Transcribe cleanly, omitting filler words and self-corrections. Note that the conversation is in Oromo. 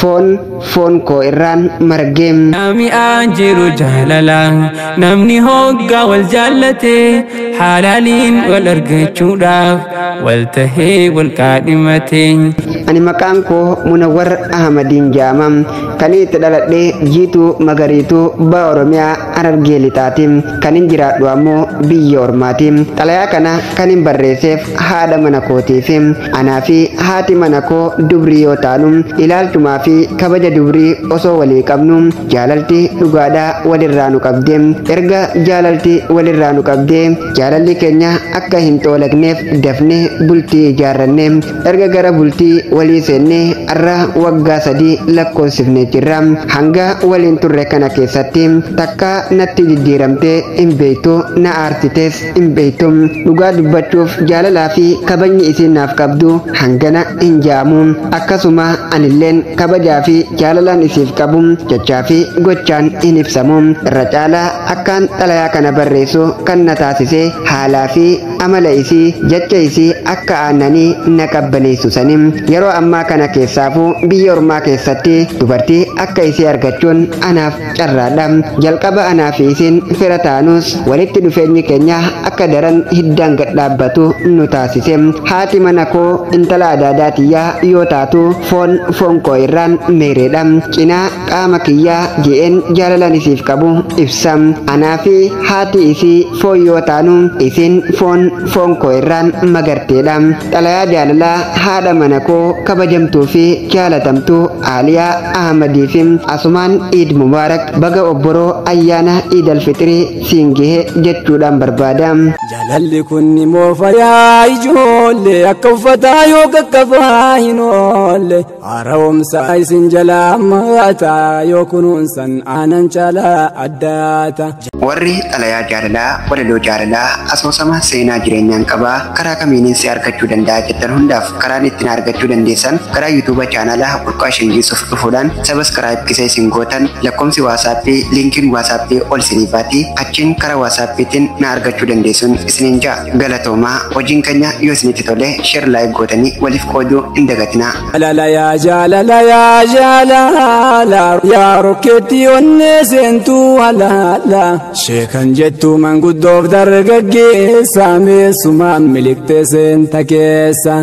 foon ko irraan margeem. Nami anjiru jaalala namni hogga wal jaallate halaliin wal argachuudhaaf wal tahee wal kaadhimate. Ani maqaan koo Munawwar Ahmadiin jaamam kan itti dhaladhee jiituu magariituu ba'a Oromiyaa Harargee Lixaatiin kan hin jiraadhu ammoo biyya Ormaatiin. Xalayaa kana kan hin barreesseef haadha mana kootiif anaa fi haati mana koo dubrii yoo taanu ilaalchumaa fi kabaja dubrii osoo walii qabnu jaalalti dhugaadhaa walirraa nu qabdee erga jaalalti walirraa nu qabdee jaalalli keenya akka hin xoolagneef dafnee bultii ijaarranne erga gara bultii walii seennee arra waggaa 3 lakkoofsifnee jirra. Hanga waliin turre kana keessatti takka natti jijjiiramtee hin beektu na aarsites hin beektu dhugaa dubbachuuf jaalalaa fi kabajni isiin naaf qabdu hangana hin jaamu. Akkasuma anilleen kabajaa fi jaalalaan isiif qabu jechaa fi gochaan hin ibsamu. Irra caalaa akkaan xalayaa kana barreessu kan na taasise haalaa fi amala isii jecha isii akka aannanii na qabbaneessu sanii yeroo ammaa kana keessaafuu biyya Ormaa keessatti dubartii akka isii argachuun anaaf carraadha. Jalqaba anaa fi isiin fira taanus walitti dhufeenyi keenya akka daran hiddaan gad dhaabbatu nu taasise. Haati mana koo intala adaadaatiyyaa yoo taatu foon koo irraan meereedha. Cinaa qaama kiyyaa je'een jaalalaan isiif qabu ibsa. Anaa fi haati isii foon yoo taanu isiin foon koo irraan magarteedha. Xalayaa jaalalaa haadha mana koo kabajamtuu fi jaalatamtuu Aaliyaa Ahmadii fi asumaan Eid Mubaarak baga obboroo ayyaana Eid al-Fitrii siin gahe jechuudhaan barbaada. Jaalalli kun immoo fayyaa ijoollee akka uffataa yoo qaqqabaa hin oolle haara'umsa isin jalaa maataa yoo kunuunsan aanan caalaa addaata. Warri xalayaa jaalalaa walaloo jaalalaa asoosama seenaa jireenyaan qabaa karaa kamiiniin si argachuu danda'a jettan hundaaf karaan ittiin argachuu dandeessan karaa yuutuuba chaanalaa Burqaa Shengiisuuf dhufuudhaan sabiskiraayib kisee isin gootan lakkoomsi waasaappii liinkiin waasaappii ol siniifaati achiin karaa waasaappiitiin na argachuu dandeessuun isiniin jaa galatoomaa hojiin keenya yoo isinitti tole sheer laayik gootanii waliif qooduu hin dagatinaa. Jaalala yaa rokkeetti onnee seentuu halaala sheekan jettu manguddoof dargaggeessa meessumaan miliqtee seenta keessa.